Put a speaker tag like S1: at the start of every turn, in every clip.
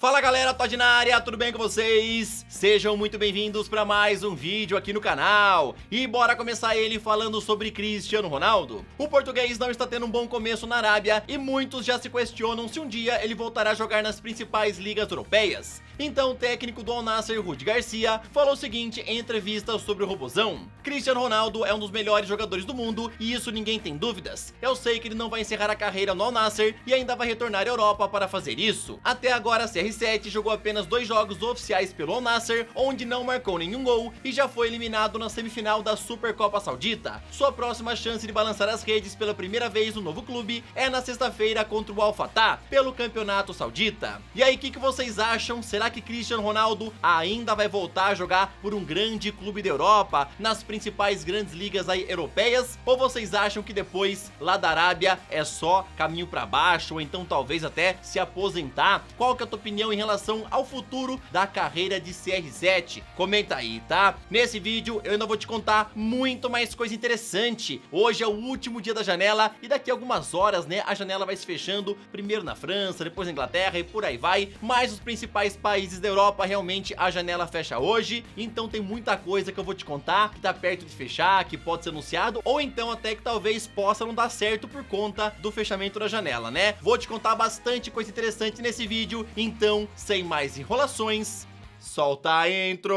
S1: Fala galera, Todd na área, tudo bem com vocês? Sejam muito bem-vindos para mais um vídeo aqui no canal. E bora começar ele falando sobre Cristiano Ronaldo. O português não está tendo um bom começo na Arábia e muitos já se questionam se um dia ele voltará a jogar nas principais ligas europeias. Então o técnico do Al Nassr, Rudi Garcia, falou o seguinte em entrevista sobre o robozão: Cristiano Ronaldo é um dos melhores jogadores do mundo e isso ninguém tem dúvidas. Eu sei que ele não vai encerrar a carreira no Al Nassr e ainda vai retornar à Europa para fazer isso. Até agora CR7 jogou apenas 2 jogos oficiais pelo Al Nassr, onde não marcou nenhum gol e já foi eliminado na semifinal da Supercopa Saudita. Sua próxima chance de balançar as redes pela primeira vez no novo clube é na sexta-feira contra o Al Fatah, pelo Campeonato Saudita. E aí, o que vocês acham? Será que Cristiano Ronaldo ainda vai voltar a jogar por um grande clube da Europa, nas principais grandes ligas aí europeias? Ou vocês acham que depois, lá da Arábia, é só caminho pra baixo, ou então talvez até se aposentar? Qual que é a tua opinião em relação ao futuro da carreira de CR7? Comenta aí, tá? Nesse vídeo eu ainda vou te contar muito mais coisa interessante. Hoje é o último dia da janela e daqui a algumas horas, né, a janela vai se fechando, primeiro na França, depois na Inglaterra e por aí vai, mas os principais países da Europa realmente a janela fecha hoje, então tem muita coisa que eu vou te contar que tá perto de fechar, que pode ser anunciado, ou então até que talvez possa não dar certo por conta do fechamento da janela, né? Vou te contar bastante coisa interessante nesse vídeo, então sem mais enrolações, solta a intro!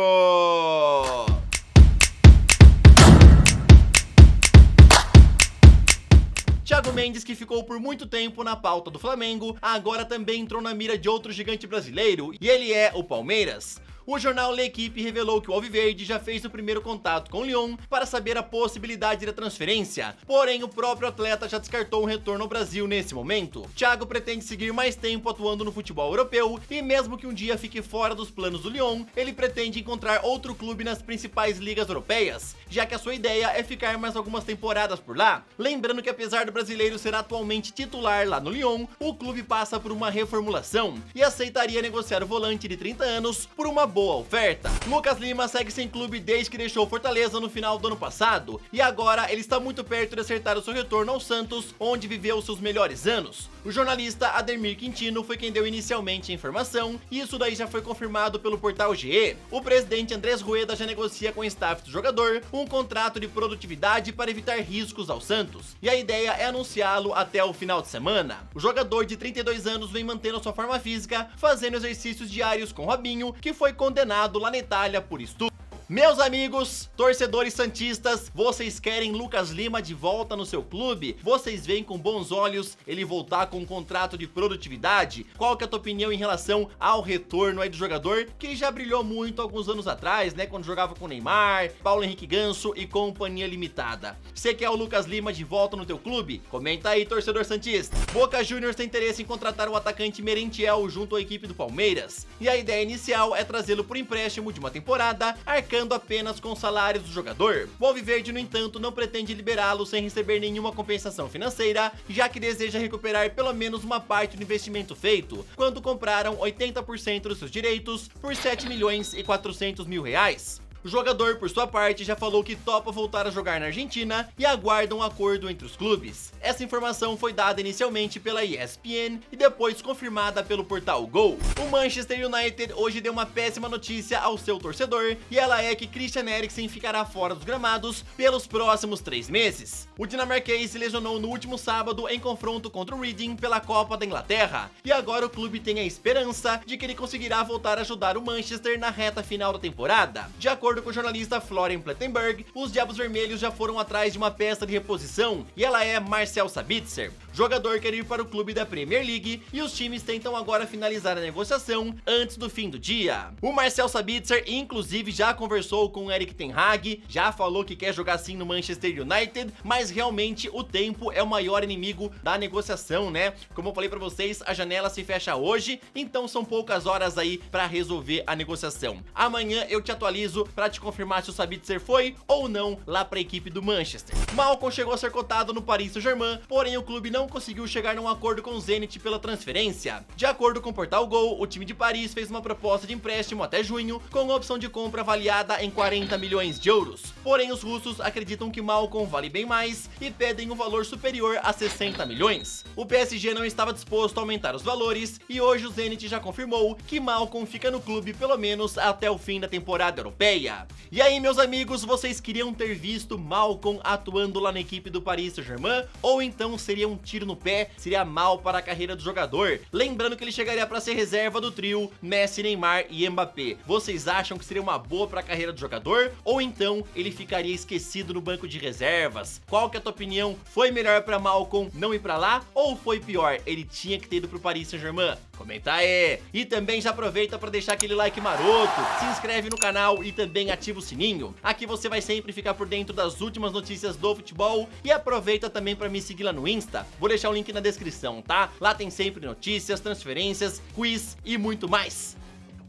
S1: Thiago Mendes, que ficou por muito tempo na pauta do Flamengo, agora também entrou na mira de outro gigante brasileiro, e ele é o Palmeiras. O jornal L'Equipe revelou que o Alviverde já fez o primeiro contato com o Lyon para saber a possibilidade da transferência, porém o próprio atleta já descartou um retorno ao Brasil nesse momento. Thiago pretende seguir mais tempo atuando no futebol europeu e mesmo que um dia fique fora dos planos do Lyon, ele pretende encontrar outro clube nas principais ligas europeias, já que a sua ideia é ficar mais algumas temporadas por lá. Lembrando que apesar do brasileiro ser atualmente titular lá no Lyon, o clube passa por uma reformulação e aceitaria negociar o volante de 30 anos por uma boa oferta. Lucas Lima segue sem clube desde que deixou Fortaleza no final do ano passado e agora ele está muito perto de acertar o seu retorno ao Santos, onde viveu seus melhores anos. O jornalista Ademir Quintino foi quem deu inicialmente a informação e isso daí já foi confirmado pelo portal GE. O presidente Andrés Rueda já negocia com o staff do jogador um contrato de produtividade para evitar riscos ao Santos e a ideia é anunciá-lo até o final de semana. O jogador de 32 anos vem mantendo sua forma física, fazendo exercícios diários com Robinho, que foi condenado lá na Itália por estupro. Meus amigos, torcedores santistas, vocês querem Lucas Lima de volta no seu clube? Vocês veem com bons olhos ele voltar com um contrato de produtividade? Qual que é a tua opinião em relação ao retorno aí do jogador, que já brilhou muito alguns anos atrás, né, quando jogava com Neymar, Paulo Henrique Ganso e companhia limitada? Você quer o Lucas Lima de volta no teu clube? Comenta aí, torcedor santista. Boca Juniors tem interesse em contratar o atacante Merentiel junto à equipe do Palmeiras, e a ideia inicial é trazê-lo por empréstimo de uma temporada, arcando apenas com os salários do jogador. O Alviverde, no entanto, não pretende liberá-lo sem receber nenhuma compensação financeira, já que deseja recuperar pelo menos uma parte do investimento feito, quando compraram 80% dos seus direitos por 7 milhões e 400 mil reais. O jogador, por sua parte, já falou que topa voltar a jogar na Argentina e aguarda um acordo entre os clubes. Essa informação foi dada inicialmente pela ESPN e depois confirmada pelo portal Gol. O Manchester United hoje deu uma péssima notícia ao seu torcedor e ela é que Christian Eriksen ficará fora dos gramados pelos próximos 3 meses. O dinamarquês se lesionou no último sábado em confronto contra o Reading pela Copa da Inglaterra e agora o clube tem a esperança de que ele conseguirá voltar a ajudar o Manchester na reta final da temporada. De acordo com o jornalista Florian Plettenberg, os Diabos Vermelhos já foram atrás de uma peça de reposição e ela é Marcel Sabitzer. O jogador quer ir para o clube da Premier League e os times tentam agora finalizar a negociação antes do fim do dia. O Marcel Sabitzer inclusive já conversou com o Erik ten Hag, já falou que quer jogar sim no Manchester United, mas realmente o tempo é o maior inimigo da negociação, né? Como eu falei para vocês, a janela se fecha hoje, então são poucas horas aí para resolver a negociação. Amanhã eu te atualizo para te confirmar se o Sabitzer foi ou não lá para a equipe do Manchester. Malcom chegou a ser cotado no Paris Saint-Germain, porém o clube não não conseguiu chegar num acordo com o Zenit pela transferência. De acordo com o Portal Gol, o time de Paris fez uma proposta de empréstimo até junho, com opção de compra avaliada em 40 milhões de euros. Porém, os russos acreditam que Malcom vale bem mais e pedem um valor superior a 60 milhões. O PSG não estava disposto a aumentar os valores e hoje o Zenit já confirmou que Malcom fica no clube pelo menos até o fim da temporada europeia. E aí, meus amigos, vocês queriam ter visto Malcom atuando lá na equipe do Paris Saint-Germain? Ou então seria um tiro no pé, seria mal para a carreira do jogador? Lembrando que ele chegaria para ser reserva do trio Messi, Neymar e Mbappé. Vocês acham que seria uma boa para a carreira do jogador? Ou então ele ficaria esquecido no banco de reservas? Qual que é a tua opinião? Foi melhor para Malcom não ir para lá? Ou foi pior, ele tinha que ter ido pro Paris Saint-Germain? Comenta aí! E também já aproveita para deixar aquele like maroto, se inscreve no canal e também ativa o sininho. Aqui você vai sempre ficar por dentro das últimas notícias do futebol e aproveita também para me seguir lá no Insta. Vou deixar o link na descrição, tá? Lá tem sempre notícias, transferências, quiz e muito mais.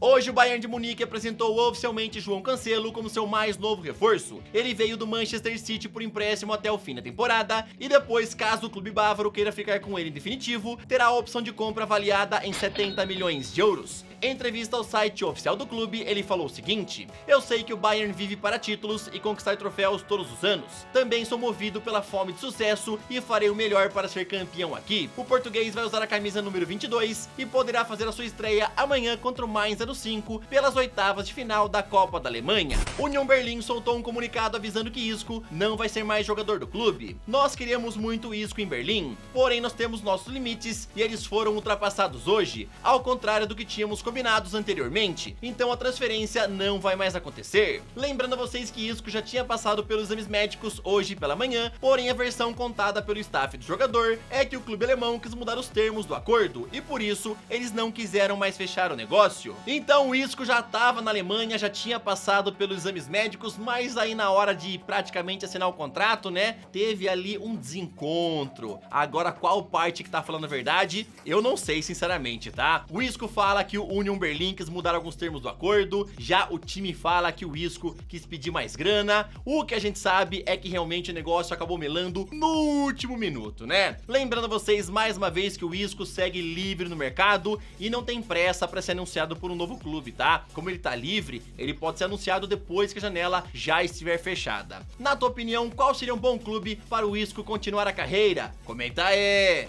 S1: Hoje o Bayern de Munique apresentou oficialmente João Cancelo como seu mais novo reforço. Ele veio do Manchester City por empréstimo até o fim da temporada e depois, caso o clube bávaro queira ficar com ele em definitivo, terá a opção de compra avaliada em 70 milhões de euros. Em entrevista ao site oficial do clube, ele falou o seguinte: "Eu sei que o Bayern vive para títulos e conquistar troféus todos os anos. Também sou movido pela fome de sucesso e farei o melhor para ser campeão aqui." O português vai usar a camisa número 22 e poderá fazer a sua estreia amanhã contra o Mainz 05 pelas oitavas de final da Copa da Alemanha. Union Berlim soltou um comunicado avisando que Isco não vai ser mais jogador do clube. "Nós queríamos muito Isco em Berlim, porém nós temos nossos limites e eles foram ultrapassados hoje, ao contrário do que tínhamos combinados anteriormente, então a transferência não vai mais acontecer." Lembrando a vocês que Isco já tinha passado pelos exames médicos hoje pela manhã, porém a versão contada pelo staff do jogador é que o clube alemão quis mudar os termos do acordo e por isso eles não quiseram mais fechar o negócio. Então o Isco já estava na Alemanha, já tinha passado pelos exames médicos, mas aí na hora de praticamente assinar o contrato, né, teve ali um desencontro. Agora qual parte que tá falando a verdade, eu não sei sinceramente, tá? O Isco fala que o Union Berlim quis mudar alguns termos do acordo, já o time fala que o Isco quis pedir mais grana. O que a gente sabe é que realmente o negócio acabou melando no último minuto, né? Lembrando a vocês mais uma vez que o Isco segue livre no mercado e não tem pressa para ser anunciado por um novo clube, tá? Como ele tá livre, ele pode ser anunciado depois que a janela já estiver fechada. Na tua opinião, qual seria um bom clube para o Isco continuar a carreira? Comenta aí!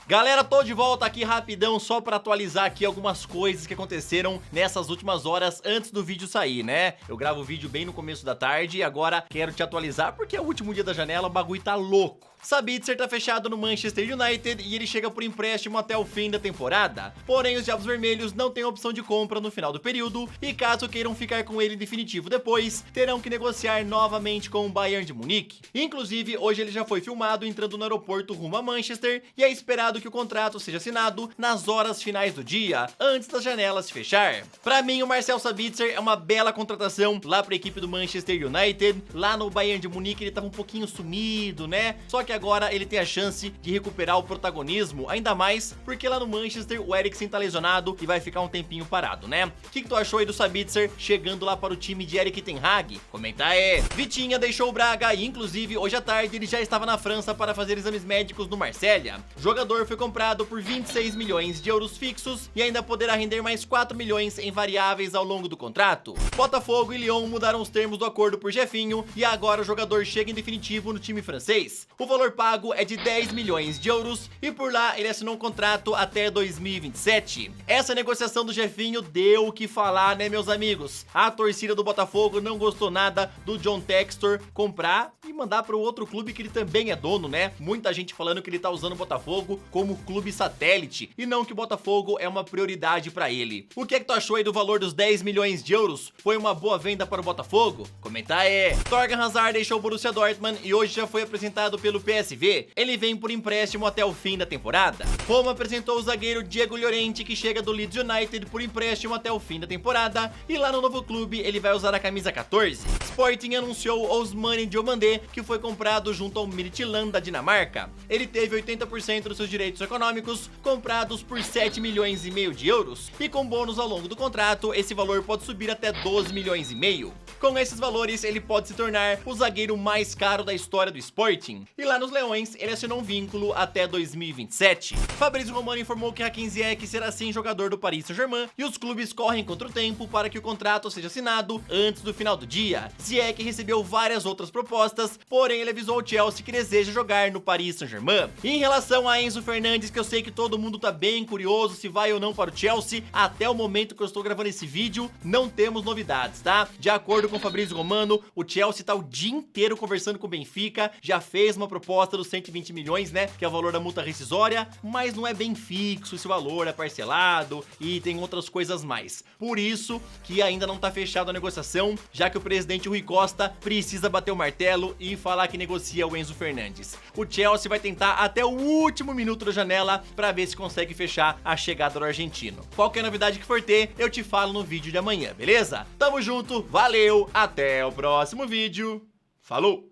S1: Galera, tô de volta aqui rapidão só pra atualizar aqui algumas coisas que aconteceram nessas últimas horas antes do vídeo sair, né? Eu gravo o vídeo bem no começo da tarde e agora quero te atualizar porque é o último dia da janela, o bagulho tá louco. Sabitzer tá fechado no Manchester United e ele chega por empréstimo até o fim da temporada. Porém, os Diabos Vermelhos não têm opção de compra no final do período e caso queiram ficar com ele em definitivo depois, terão que negociar novamente com o Bayern de Munique. Inclusive, hoje ele já foi filmado entrando no aeroporto rumo a Manchester e é esperado que o contrato seja assinado nas horas finais do dia, antes das janelas se fechar. Pra mim, o Marcel Sabitzer é uma bela contratação lá pra equipe do Manchester United. Lá no Bayern de Munique ele tava um pouquinho sumido, né? Só que agora ele tem a chance de recuperar o protagonismo, ainda mais porque lá no Manchester o Eriksen tá lesionado e vai ficar um tempinho parado, né? O que tu achou aí do Sabitzer chegando lá para o time de Erik ten Hag? Comenta aí! Vitinha deixou o Braga e inclusive hoje à tarde ele já estava na França para fazer exames médicos no Marselha. O jogador foi comprado por 26 milhões de euros fixos e ainda poderá render mais 4 milhões em variáveis ao longo do contrato. Botafogo e Lyon mudaram os termos do acordo por Jefinho e agora o jogador chega em definitivo no time francês. O valor pago é de 10 milhões de euros e por lá ele assinou um contrato até 2027. Essa negociação do Jefinho deu o que falar, né, meus amigos? A torcida do Botafogo não gostou nada do John Textor comprar e mandar para o outro clube que ele também é dono, né? Muita gente falando que ele tá usando o Botafogo como clube satélite e não que o Botafogo é uma prioridade para ele. O que é que tu achou aí do valor dos 10 milhões de euros? Foi uma boa venda para o Botafogo? Comenta aí! Thorgan Hazard deixou o Borussia Dortmund e hoje já foi apresentado pelo PSV. Ele vem por empréstimo até o fim da temporada. Roma apresentou o zagueiro Diego Llorente, que chega do Leeds United por empréstimo até o fim da temporada, e lá no novo clube ele vai usar a camisa 14. Sporting anunciou Ousmane Diomandé, que foi comprado junto ao Midtjylland da Dinamarca. Ele teve 80% dos seus direitos econômicos comprados por 7 milhões e meio de euros, e com bônus ao longo do contrato, esse valor pode subir até 12 milhões e meio. Com esses valores, ele pode se tornar o zagueiro mais caro da história do Sporting. E lá nos Leões, ele assinou um vínculo até 2027. Fabrício Romano informou que Hakim Ziyech será sim jogador do Paris Saint-Germain e os clubes correm contra o tempo para que o contrato seja assinado antes do final do dia. Ziyech recebeu várias outras propostas, porém ele avisou ao Chelsea que deseja jogar no Paris Saint-Germain. Em relação a Enzo Fernandes, que eu sei que todo mundo tá bem curioso se vai ou não para o Chelsea, até o momento que eu estou gravando esse vídeo, não temos novidades, tá? De acordo com Fabrício Romano, o Chelsea tá o dia inteiro conversando com o Benfica, já fez uma proposta dos 120 milhões, né, que é o valor da multa rescisória, mas não é bem fixo esse valor, é parcelado e tem outras coisas mais. Por isso que ainda não tá fechada a negociação, já que o presidente Rui Costa precisa bater o martelo e falar que negocia o Enzo Fernandes. O Chelsea vai tentar até o último minuto da janela para ver se consegue fechar a chegada do argentino. Qualquer novidade que for ter, eu te falo no vídeo de amanhã, beleza? Tamo junto, valeu, até o próximo vídeo, falou!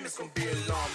S2: It's gonna be a long